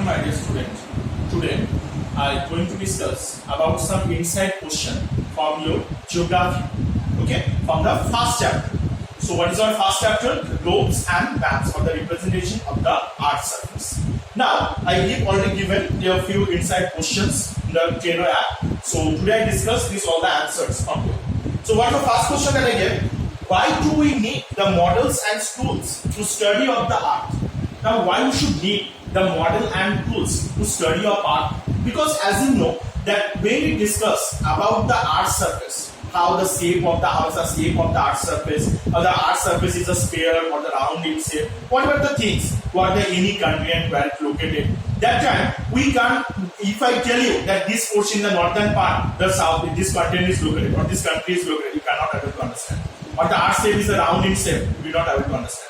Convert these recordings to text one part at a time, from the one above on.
my dear student. Today I am going to discuss about some inside question from your geography. Okay, from the first chapter. So what is our first chapter? The globes and maps, or the representation of the Earth's surface. Now I have already given a few inside questions in the Treno app. So today I discuss these all the answers from here. So what is the first question that I get? Why do we need the models and tools to study of the Earth? Now, why we should need the model and tools to study of Earth? Because as you know that when we discuss about the Earth's surface, how the shape of the Earth's surface, or the Earth's surface is a sphere or the round in shape, whatever the things, what the any country and where it's located. That time we can't. If I tell you that this portion in the northern part, the south, this continent is located, or this country is located, you cannot able to understand. Or the Earth's shape is a round in shape, we not able to understand.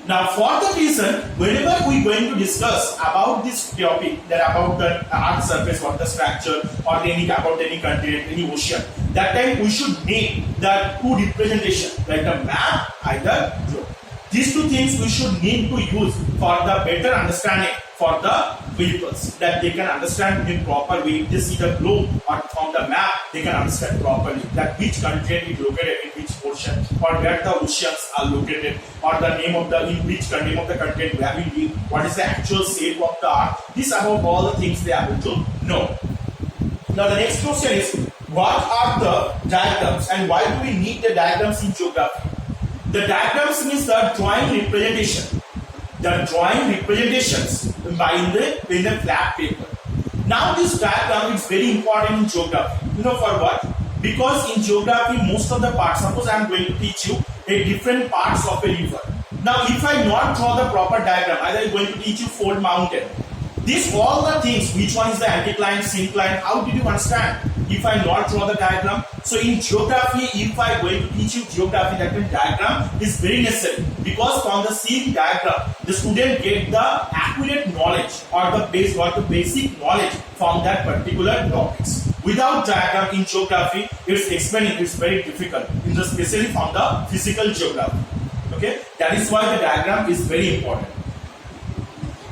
Now, for the reason, whenever we going to discuss about this topic, that about the Earth's surface, what the structure, or any about any continent, any ocean, that time we should make the two representation, like the map, either globe. These two things we should need to use for the better understanding for the peoples, that they can understand in proper way. If they see the globe or from the map, they can understand properly that which continent is located in which portion, or where the oceans are located, or the name of the in which name of the continent where we live, what is the actual shape of the Earth. This about all the things they are able to know. Now the next question is, what are the diagrams and why do we need the diagrams in geography? The diagrams means the drawing representation. The drawing representations in the flat paper. Now this diagram is very important in geography. You know for what? Because in geography most of the parts, suppose I am going to teach you a different parts of a river. Now if I not draw the proper diagram, either I am going to teach you fold mountain. These all the things, which one is the anticline, syncline, how did you understand if I not draw the diagram? So in geography, if I going to teach you geography, that means diagram is very necessary, because from the same diagram the student get the accurate knowledge or the basic knowledge from that particular topics. Without diagram in geography, it's explaining is very difficult, especially from the physical geography. Okay, that is why the diagram is very important.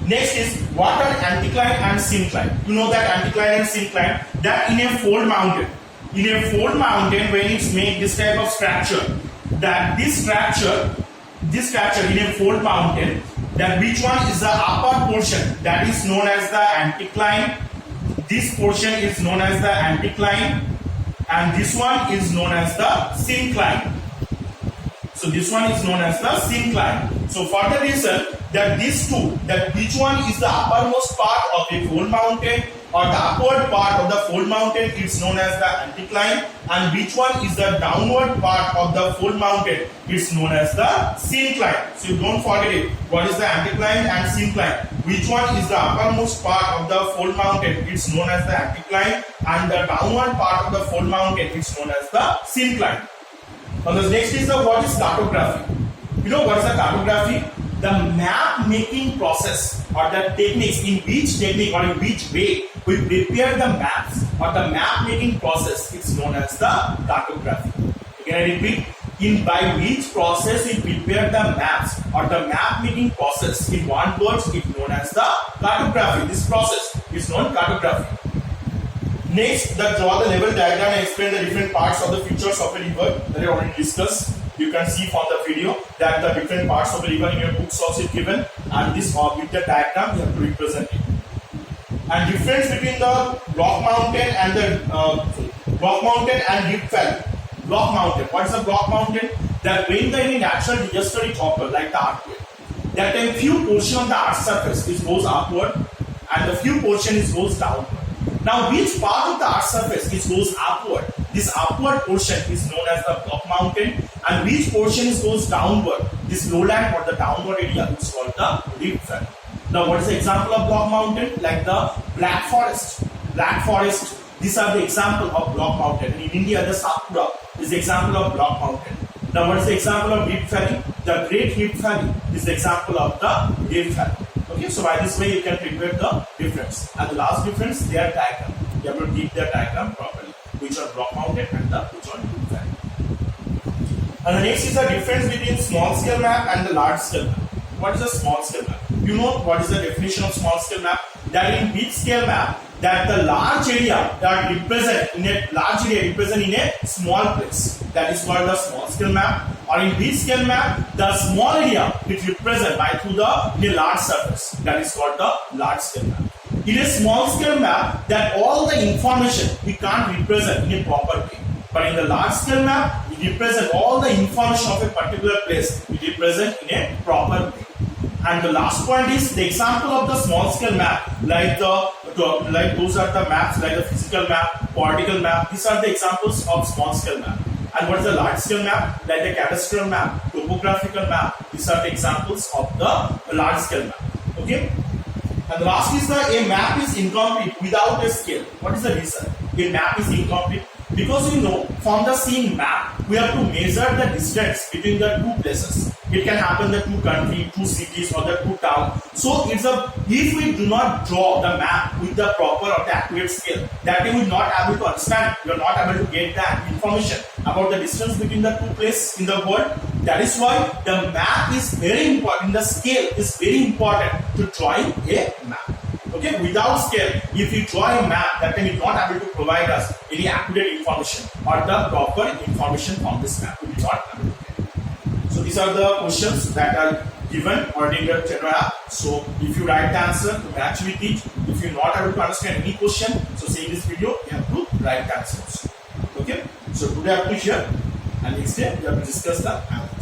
Next is what are anticline and syncline. You know that anticline and syncline, that in a fold mountain. In a fold mountain, when it's made this type of structure, that this structure in a fold mountain, that which one is the upper portion, that is known as the anticline. This portion is known as the anticline, and this one is known as the syncline. So this one is known as the syncline. So for the reason that these two, that which one is the uppermost part of a fold mountain, or the upward part of the fold mountain is known as the anticline, and which one is the downward part of the fold mountain is known as the syncline. So you don't forget it. What is the anticline and syncline? Which one is the uppermost part of the fold mountain? It's known as the anticline, and the downward part of the fold mountain is known as the syncline. Now the next is the what is cartography. You know what is the cartography? The map making process, or the techniques, in which technique or in which way we prepare the maps, or the map making process is known as the cartography. Again I repeat, in by which process we prepare the maps, or the map making process, in one word is known as the cartography. This process is known cartography. Next, draw the level diagram and explain the different parts of the features of a river that I already discussed. You can see from the video that the different parts of the river in your books also given, and this with the diagram you have to represent it. And difference between the block mountain and the rift valley. Block mountain. What is a block mountain? That when the any natural disaster is occur, like the earthquake, that time few portion of the earth's surface goes upward, and the few portion goes downward. Now, which part of the earth's surface goes upward? This upward portion is known as the block mountain, and which portion goes downward? This lowland or the downward area is called the rift valley. Now, what is the example of block mountain? Like the Black Forest. Black Forest. These are the example of block mountain. And in India, the Satpura is the example of block mountain. Now, what is the example of rift valley? The Great Rift Valley is the example of the rift valley. Okay, so by this way you can prepare the difference. And the last difference, they are diagram. You have to keep their diagram properly, which are block mounted and which are rift valley. And the next is the difference between small scale map and the large scale map. What is a small scale map? You know what is the definition of small scale map? that in big scale map that the large area that represent in a small place, that is called the small scale map. Or in big scale map, the small area it represent in a large surface, that is called the large scale map. In a small scale map, that all the information we can't represent in a proper way. But in the large scale map, we represent all the information of a particular place, we represent in a proper way. And the last point is the example of the small scale map, like those are the maps like the physical map, particle map. These are the examples of small scale map. And what is the large scale map? Like the cadastral map, topographical map. These are the examples of the large scale map. Okay. And the last is a map is incomplete without a scale. What is the reason? A map is incomplete because from the same map we have to measure the distance between the two places. It can happen the two countries, two cities, or the two towns. So if we do not draw the map with the proper or the accurate scale, that we will not able to understand. We are not able to get that information about the distance between the two places in the world. That is why the map is very important. The scale is very important to drawing a map. Okay, without scale, if you draw a map, that is not able to provide us any accurate information or the proper information from this map. We will not able to get. So these are the questions that are given or in the general. So if you write the answer to match with it, if you are not able to understand any question, so say in this video you have to write the answers. Okay, so today I have to share, and next day we have to discuss the answer.